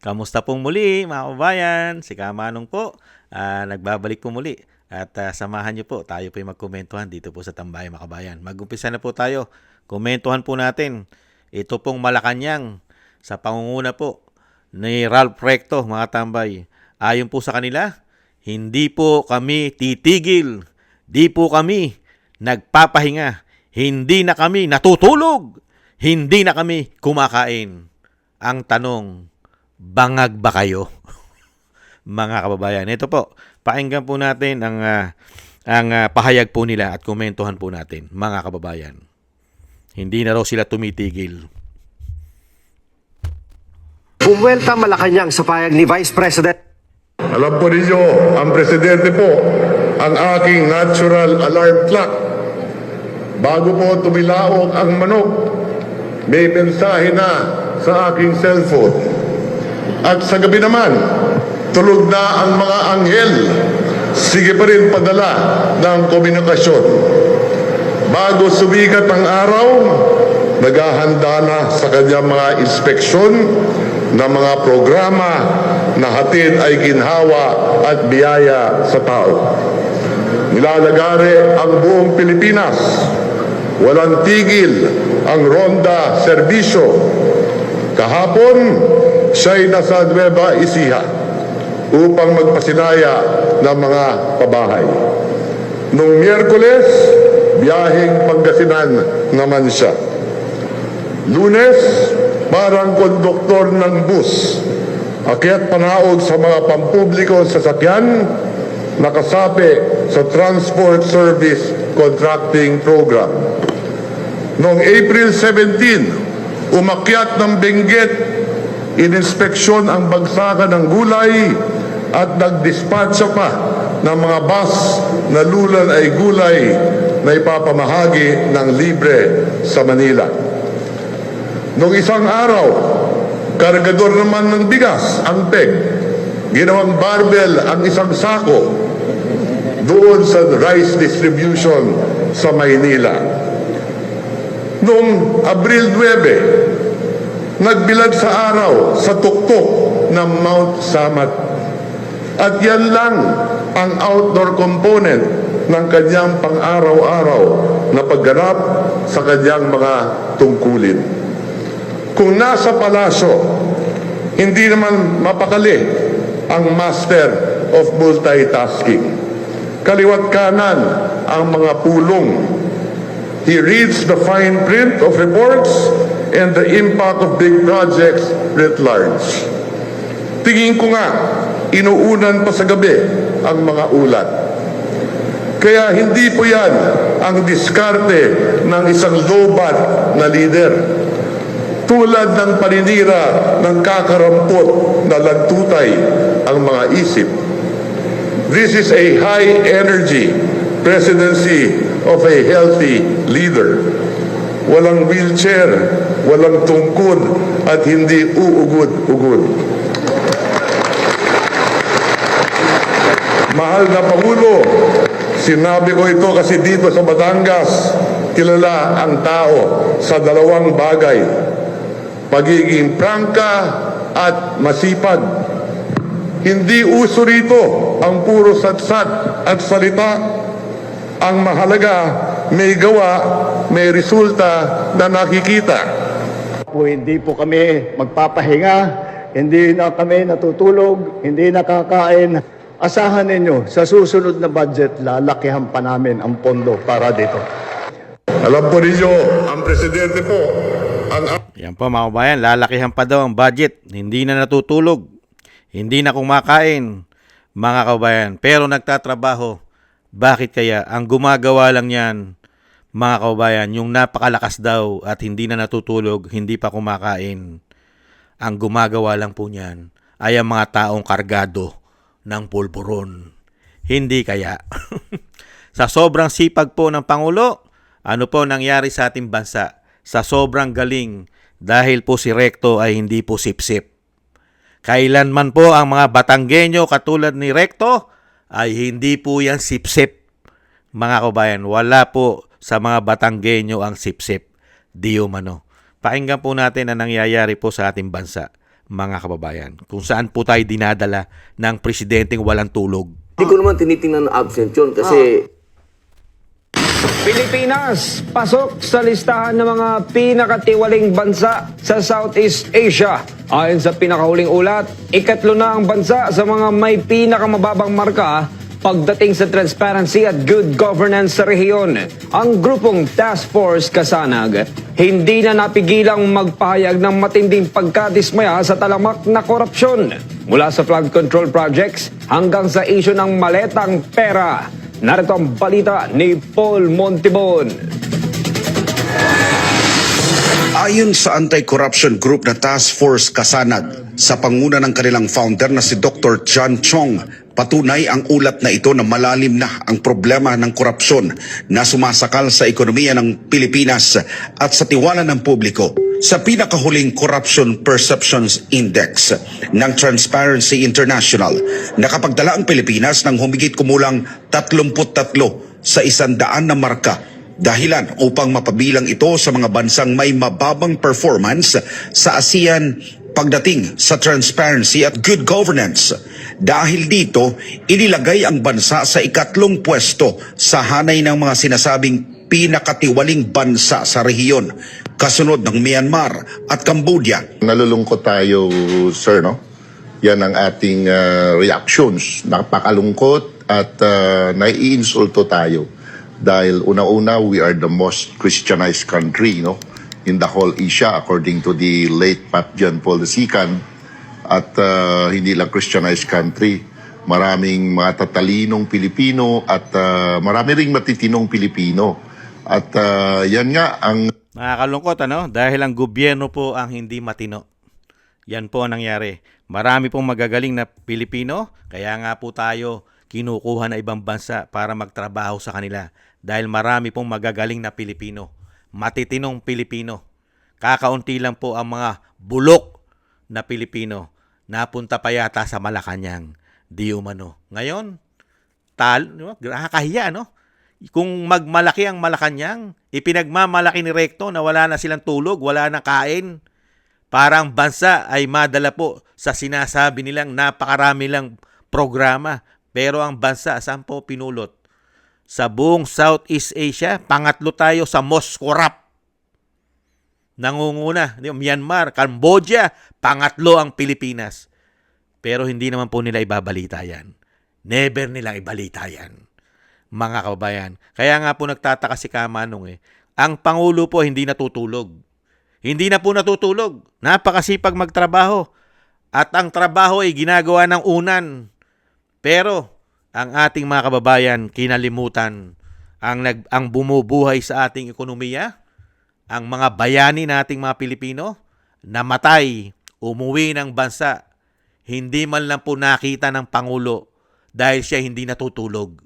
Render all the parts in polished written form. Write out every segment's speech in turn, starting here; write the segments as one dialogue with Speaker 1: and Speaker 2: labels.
Speaker 1: Kamusta pong muli mga kababayan? Si Kamanong po, nagbabalik po muli. At samahan niyo po, tayo po yung magkomentuhan dito po sa Tambayan mga kabayan. Mag-umpisa na po tayo. Komentuhan po natin. Ito pong Malacanang sa pangunguna po ni Ralph Recto mga tambay. Ayon po sa kanila, hindi po kami titigil. Di po kami nagpapahinga. Hindi na kami natutulog. Hindi na kami kumakain. Ang tanong, bangag ba kayo? Mga kababayan, ito po, pakinggan po natin ang pahayag po nila at komentuhan po natin, mga kababayan. Hindi na raw sila tumitigil.
Speaker 2: Bumuelta Malacanang sa payag ni Vice President.
Speaker 3: Alam po ninyo, ang presidente po, ang aking natural alarm clock. Bago po tumilaok ang manok, may mensahe na sa aking cellphone. At sa gabi naman, tulog na ang mga anghel. Sige pa rin padala ng komunikasyon. Bago sumikat ang araw, naghahanda na sa kanyang mga inspeksyon na mga programa na hatid ay ginhawa at biyaya sa tao. Nilalagare ang buong Pilipinas. Walang tigil ang Ronda Serbisyo. Kahapon, siya'y nasa Nueva Ecija upang magpasinaya ng mga pabahay. Noong Miyerkules, biyaheng Pangasinan naman siya. Lunes, parang konduktor ng bus, akyat panaog sa mga pampubliko sasakyan, nakasapi sa Transport Service Contracting Program. Noong April 17, umakyat ng Benguet, ininspeksyon ang bagsakan ng gulay at nagdispatcha pa ng mga bus na lulan ay gulay na ipapamahagi ng libre sa Manila. Noong isang araw, kargador naman ng bigas ang PEG. Ginawang barbell ang isang sako doon sa rice distribution sa Maynila. Noong Abril 9, nagbilad sa araw sa tuktok ng Mount Samat. At yan lang ang outdoor component ng kanyang pang-araw-araw na pagganap sa kanyang mga tungkulin. Kung nasa palasyo, hindi naman mapakali ang master of multitasking. Kaliwat kanan ang mga pulong. He reads the fine print of reports and the impact of big projects writ large. Tingin ko nga, inuunan pa sa gabi ang mga ulat. Kaya hindi po yan ang diskarte ng isang lobat na leader. Tulad ng paninira ng kakarampot na lagtutay ang mga isip. This is a high-energy presidency of a healthy leader. Walang wheelchair, walang tungkod, at hindi uugod-ugod. Mahal na Pangulo, sinabi ko ito kasi dito sa Batangas, kilala ang tao sa dalawang bagay. Pagiging prangka at masipag. Hindi uso rito ang puro satsat at salita. Ang mahalaga, may gawa, may resulta na nakikita.
Speaker 4: Hindi po kami magpapahinga, hindi na kami natutulog, hindi nakakain. Asahan ninyo, sa susunod na budget, lalakihan pa namin ang pondo para dito.
Speaker 3: Alam po ninyo, ang presidente po,
Speaker 1: Yan po mga kababayan, lalakihan pa daw ang budget. Hindi na natutulog. Hindi na kumakain, mga kababayan. Pero nagtatrabaho. Bakit kaya? Ang gumagawa lang yan, mga kababayan, yung napakalakas daw at hindi na natutulog, hindi pa kumakain. Ang gumagawa lang po niyan ay ang mga taong kargado ng pulburon. Hindi kaya? Sa sobrang sipag po ng Pangulo, ano po nangyari sa ating bansa? Sa sobrang galing, dahil po si Recto ay hindi po sipsip. Kailanman po ang mga Batanggenyo katulad ni Recto ay hindi po yan sipsip. Mga kabayan, wala po sa mga Batanggenyo ang sipsip. Di umano. Pakinggan po natin ang nangyayari po sa ating bansa. mga kababayan, kung saan po tayo dinadala ng presidenteng walang tulog.
Speaker 5: Hindi ko naman tinitingnan na absent yun kasi
Speaker 6: Pilipinas, pasok sa listahan ng mga pinakatiwaling bansa sa Southeast Asia. Ayon sa pinakahuling ulat, ikatlo na ang bansa sa mga may pinakamababang marka pagdating sa transparency at good governance sa rehiyon. Ang grupong Task Force Kasanag hindi na napigilang magpahayag ng matinding pagkadismaya sa talamak na korupsyon. Mula sa flood control projects hanggang sa isyu ng maletang pera. Narito ang balita ni Paul Montibon.
Speaker 7: Ayon sa anti-corruption group na Task Force Kasanag, sa panguna ng kanilang founder na si Dr. John Chong, patunay ang ulat na ito na malalim na ang problema ng korupsyon na sumasakal sa ekonomiya ng Pilipinas at sa tiwala ng publiko. Sa pinakahuling Corruption Perceptions Index ng Transparency International, nakapagdala ang Pilipinas ng humigit kumulang 33 sa 100 na marka, dahilan upang mapabilang ito sa mga bansang may mababang performance sa ASEAN pagdating sa transparency at good governance. Dahil dito, inilagay ang bansa sa ikatlong pwesto sa hanay ng mga sinasabing pinakatiwaling bansa sa rehiyon, kasunod ng Myanmar at Cambodia.
Speaker 3: Nalulungkot tayo, sir, no? Yan ang ating reactions. Napakalungkot at naiinsulto tayo. Dahil una-una, we are the most Christianized country, no? In the whole Asia, according to the late Pat John Paul Sican. At hindi lang Christianized country. Maraming mga tatalinong Pilipino at marami ring matitinong Pilipino. At yan nga ang
Speaker 1: Nakakalungkot, ano? Dahil ang gobyerno po ang hindi matino. Yan po ang nangyari. Marami pong magagaling na Pilipino, kaya nga po tayo kinukuha na ibang bansa para magtrabaho sa kanila. Dahil marami pong magagaling na Pilipino, matitinong Pilipino. Kakaunti lang po ang mga bulok na Pilipino. Napunta pa yata sa Malacanang, di umano. Ngayon, nakakahiya, no? Kung magmalaki ang Malacanang, ipinagmamalaki ni Recto na wala na silang tulog, wala na kain. Parang bansa ay madala po sa sinasabi nilang napakarami lang programa. Pero ang bansa, saan po pinulot? Sa buong Southeast Asia, pangatlo tayo sa most corrupt. Nangunguna, Myanmar, Cambodia, pangatlo ang Pilipinas. Pero hindi naman po nila ibabalita yan. Never nilang ibalita yan, mga kababayan. Kaya nga po nagtataka si Kamanong ang Pangulo po hindi natutulog. Hindi na po natutulog. Napakasipag magtrabaho. At ang trabaho ay ginagawa ng unan. Pero ang ating mga kababayan kinalimutan ang bumubuhay sa ating ekonomiya, ang mga bayani nating mga Pilipino, namatay, umuwi ng bansa, hindi man lang po nakita ng Pangulo dahil siya hindi natutulog.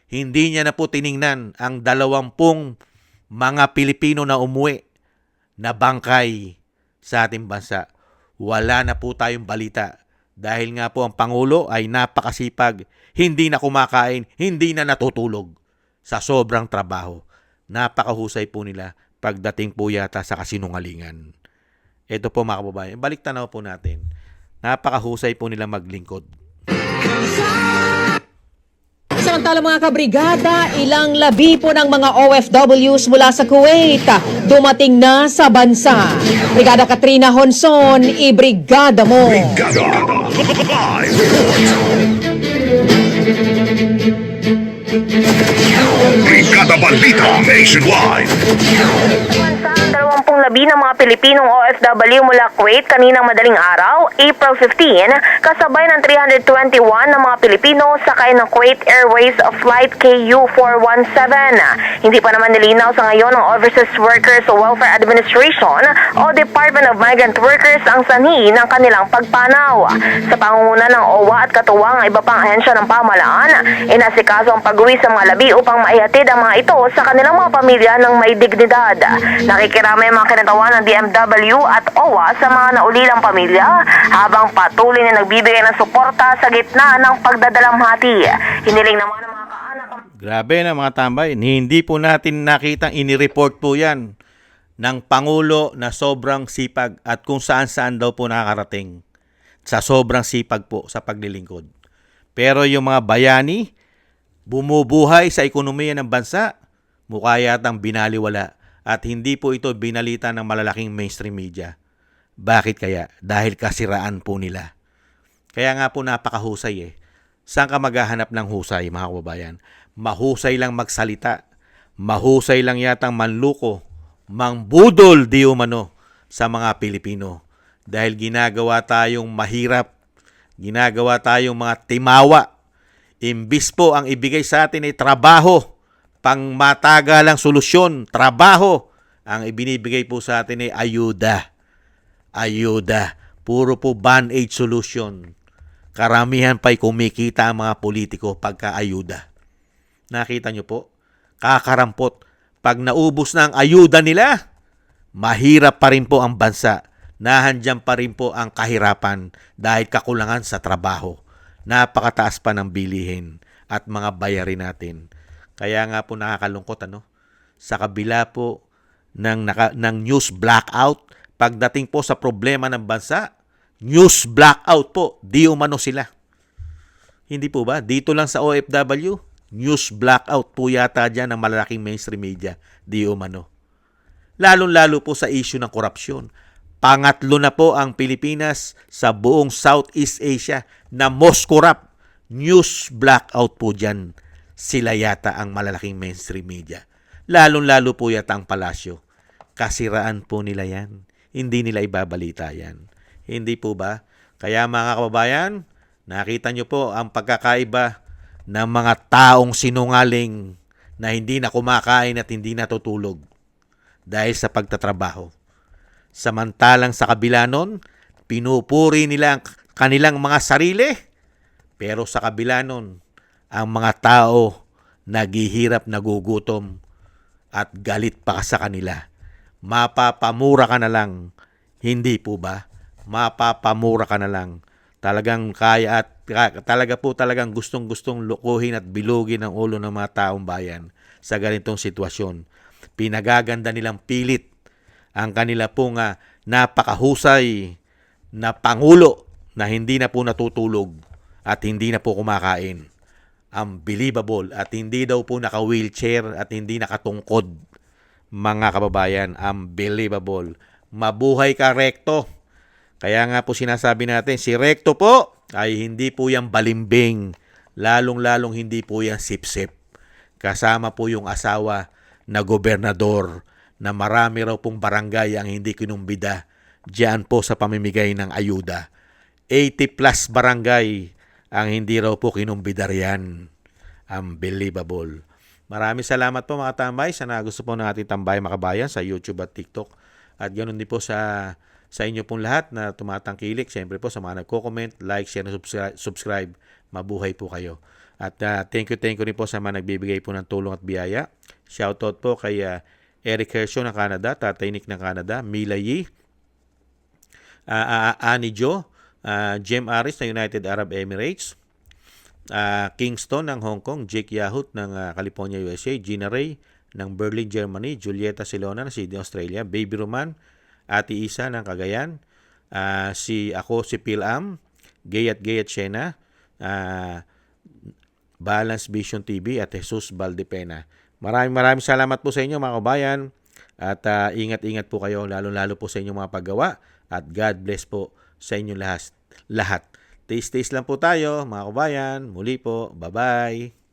Speaker 1: Hindi niya na po tiningnan ang 20 mga Pilipino na umuwi na bangkay sa ating bansa. Wala na po tayong balita dahil nga po ang Pangulo ay napakasipag, hindi na kumakain, hindi na natutulog sa sobrang trabaho. Napakahusay po nila pagdating po yata sa kasinungalingan. Ito po mga kababayan, balik tanaw po natin. Napakahusay po nila maglingkod.
Speaker 8: Samantala mga kabrigada, ilang labi po ng mga OFWs mula sa Kuwait dumating na sa bansa. Brigada Katrina Honson, ibrigada mo!
Speaker 9: Brigada Balita Nationwide.
Speaker 10: Ang 20 labi ng mga Pilipinong OFW mula Kuwait kaninang madaling araw, April 15, kasabay ng 321 ng mga Pilipino sakay ng Kuwait Airways Flight KU417. Hindi pa naman nilinaw sa ngayon ng Overseas Workers Welfare Administration o Department of Migrant Workers ang sanhi ng kanilang pagpanaw. Sa pangunguna ng OWA at katuwang ang iba pang ahensya ng pamahalaan, inasikaso ang pag-uwi sa mga labi upang maihatid ang mga ito sa kanilang mga pamilya ng may dignidad. Nakikiramay ang mga kinatawan ng DMW at OWA sa mga naulilang pamilya habang patuloy na nagbibigay ng suporta sa gitna ng pagdadalamhati. Hiniling naman ng mga kaanak.
Speaker 1: Grabe na mga tambay, hindi po natin nakitang inireport po yan ng Pangulo na sobrang sipag at kung saan-saan daw po nakakarating sa sobrang sipag po sa paglilingkod. Pero yung mga bayani, bumubuhay sa ekonomiya ng bansa, mukha yatang binaliwala at hindi po ito binalita ng malalaking mainstream media. Bakit kaya? Dahil kasiraan po nila. Kaya nga po napakahusay eh. Saan ka maghahanap ng husay, mga kababayan? Mahusay lang magsalita. Mahusay lang yatang manluko, mangbudol di umano sa mga Pilipino. Dahil ginagawa tayong mahirap, ginagawa tayong mga timawa. Imbis po ang ibigay sa atin ay trabaho, pang matagalang solusyon, trabaho. Ang ibinibigay po sa atin ay ayuda. Ayuda. Puro po band-aid solution. Karamihan pa'y kumikita ang mga politiko pagka-ayuda. Nakita nyo po? Kakarampot. Pag naubos na ang ayuda nila, mahirap pa rin po ang bansa. Nahandyan pa rin po ang kahirapan dahil kakulangan sa trabaho. Napakataas pa ng bilihin at mga bayarin natin. Kaya nga po nakakalungkot sa kabila po ng news blackout, pagdating po sa problema ng bansa, news blackout po, di umano sila. Hindi po ba? Dito lang sa OFW, news blackout po yata dyan ng malalaking mainstream media, di umano. Lalong-lalo po sa issue ng korupsyon. Pangatlo na po ang Pilipinas sa buong Southeast Asia na most corrupt. News blackout po dyan. Sila yata ang malalaking mainstream media. Lalong-lalo po yata ang palasyo. Kasiraan po nila yan. Hindi nila ibabalita yan. Hindi po ba? Kaya mga kababayan, nakita nyo po ang pagkakaiba ng mga taong sinungaling na hindi na kumakain at hindi natutulog dahil sa pagtatrabaho. Samantalang sa kabila nun, pinupuri nila ang kanilang mga sarili, pero sa kabila nun, ang mga tao naghihirap, nagugutom at galit pa sa kanila. Mapapamura ka na lang. Hindi po ba? Mapapamura ka na lang. Talagang kaya at talagang gustong-gustong lukuhin at bilugin ang ulo ng mga taong bayan sa ganitong sitwasyon. Pinagaganda nilang pilit ang kanila pong napakahusay na Pangulo na hindi na po natutulog at hindi na po kumakain. Unbelievable at hindi daw po naka-wheelchair at hindi nakatungkod. Mga kababayan, unbelievable. Mabuhay ka, Recto. Kaya nga po sinasabi natin, si Recto po ay hindi po yan balimbing. Lalong-lalong hindi po yan sip-sip. Kasama po yung asawa na gobernador na marami raw pong barangay ang hindi kinumbida diyan po sa pamimigay ng ayuda. 80 plus barangay ang hindi raw po kinumbida riyan. Unbelievable. Maraming salamat po mga tambay sa gusto po ng ating tambay makabayan sa YouTube at TikTok. At ganoon din po sa inyo pong lahat na tumatangkilik. Siyempre po sa mga nagko-comment, like, share, subscribe. Mabuhay po kayo. At thank you rin po sa mga nagbibigay po ng tulong at biyaya. Shoutout po kay Eric Hershaw ng Canada, Tatay Nick ng Canada, Mila Yi, Annie Jo, Jem Aris ng United Arab Emirates, Kingston ng Hong Kong, Jake Yahut ng California, USA, Gina Ray ng Berlin, Germany, Julieta Silona ng Sydney, Australia, Baby Roman, Ate Isa ng Cagayan, si Phil Am, Gayat Shena, Balance Vision TV at Jesus Valdepena. Maraming salamat po sa inyo mga kabayan at ingat-ingat po kayo lalo-lalo po sa inyong mga paggawa at God bless po sa inyong lahat. Taste lang po tayo mga kabayan. Muli po. Bye-bye.